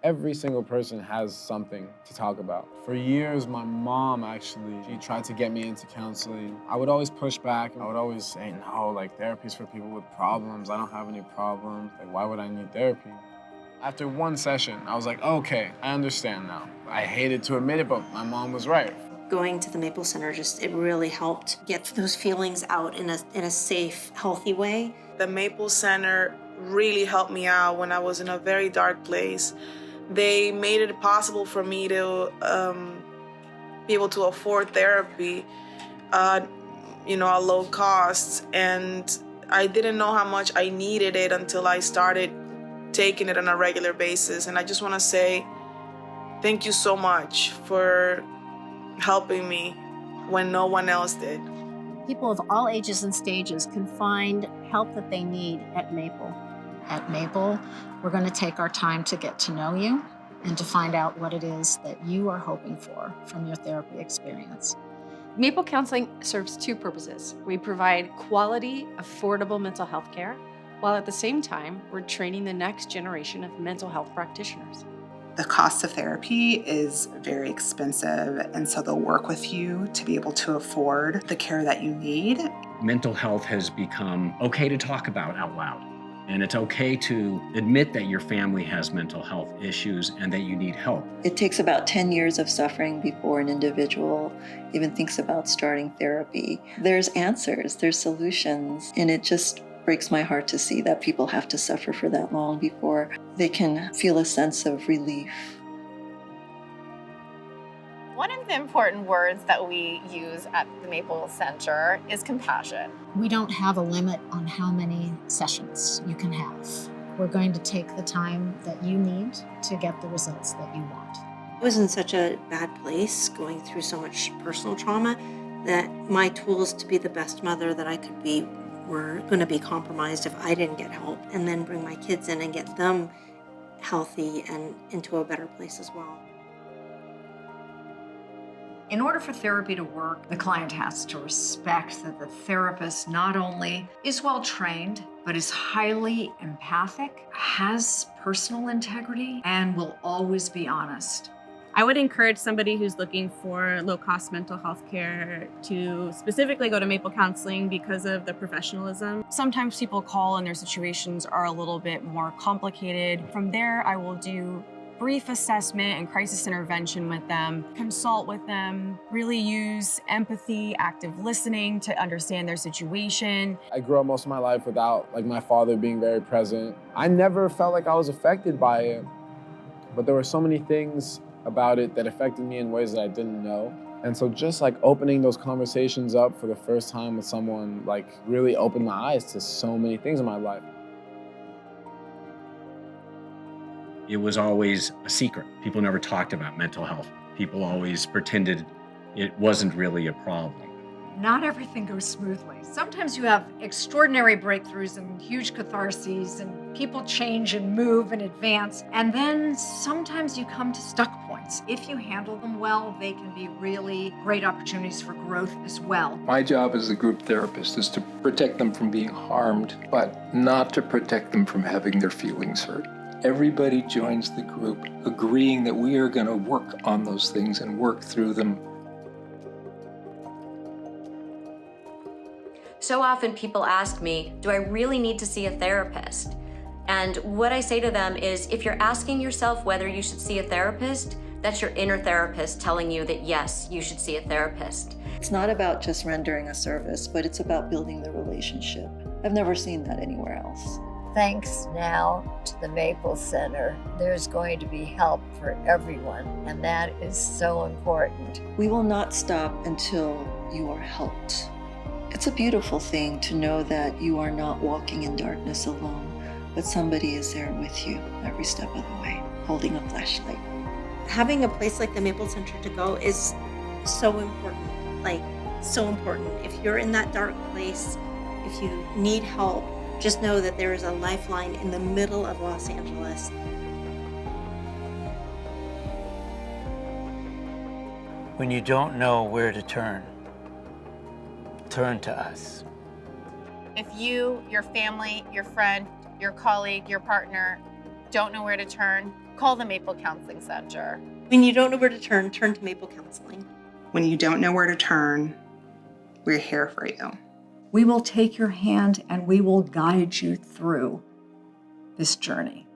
Every single person has something to talk about. For years, my mom she tried to get me into counseling. I would always push back. I would always say, no, like therapy's for people with problems. I don't have any problems. Like, why would I need therapy? After one session, I was like, okay, I understand now. I hated to admit it, but my mom was right. Going to the Maple Center it really helped get those feelings out in a safe, healthy way. The Maple Center really helped me out when I was in a very dark place. They made it possible for me to be able to afford therapy, at low cost. And I didn't know how much I needed it until I started taking it on a regular basis. And I just want to say thank you so much for helping me when no one else did. People of all ages and stages can find help that they need at Maple. At Maple, we're going to take our time to get to know you and to find out what it is that you are hoping for from your therapy experience. Maple Counseling serves two purposes. We provide quality, affordable mental health care, while at the same time, we're training the next generation of mental health practitioners. The cost of therapy is very expensive, and so they'll work with you to be able to afford the care that you need. Mental health has become okay to talk about out loud. And it's okay to admit that your family has mental health issues and that you need help. It takes about 10 years of suffering before an individual even thinks about starting therapy. There's answers, there's solutions, and it just breaks my heart to see that people have to suffer for that long before they can feel a sense of relief. One of the important words that we use at the Maple Center is compassion. We don't have a limit on how many sessions you can have. We're going to take the time that you need to get the results that you want. I was in such a bad place, going through so much personal trauma, that my tools to be the best mother that I could be were going to be compromised if I didn't get help, and then bring my kids in and get them healthy and into a better place as well. In order for therapy to work, the client has to respect that the therapist not only is well trained, but is highly empathic, has personal integrity, and will always be honest. I would encourage somebody who's looking for low-cost mental health care to specifically go to Maple Counseling because of the professionalism. Sometimes people call and their situations are a little bit more complicated. From there, I will do brief assessment and crisis intervention with them, consult with them, really use empathy, active listening to understand their situation. I grew up most of my life without my father being very present. I never felt like I was affected by it, but there were so many things about it that affected me in ways that I didn't know. And so just opening those conversations up for the first time with someone really opened my eyes to so many things in my life. It was always a secret. People never talked about mental health. People always pretended it wasn't really a problem. Not everything goes smoothly. Sometimes you have extraordinary breakthroughs and huge catharses, and people change and move and advance. And then sometimes you come to stuck points. If you handle them well, they can be really great opportunities for growth as well. My job as a group therapist is to protect them from being harmed, but not to protect them from having their feelings hurt. Everybody joins the group agreeing that we are going to work on those things and work through them. So often people ask me, do I really need to see a therapist? And what I say to them is, if you're asking yourself whether you should see a therapist, that's your inner therapist telling you that yes, you should see a therapist. It's not about just rendering a service, but it's about building the relationship. I've never seen that anywhere else. Thanks now to the Maple Center, there's going to be help for everyone, and that is so important. We will not stop until you are helped. It's a beautiful thing to know that you are not walking in darkness alone, but somebody is there with you every step of the way, holding a flashlight. Having a place like the Maple Center to go is so important, so important. If you're in that dark place, if you need help, just know that there is a lifeline in the middle of Los Angeles. When you don't know where to turn to us. If you, your family, your friend, your colleague, your partner don't know where to turn, call the Maple Counseling Center. When you don't know where to turn to Maple Counseling. When you don't know where to turn, we're here for you. We will take your hand and we will guide you through this journey.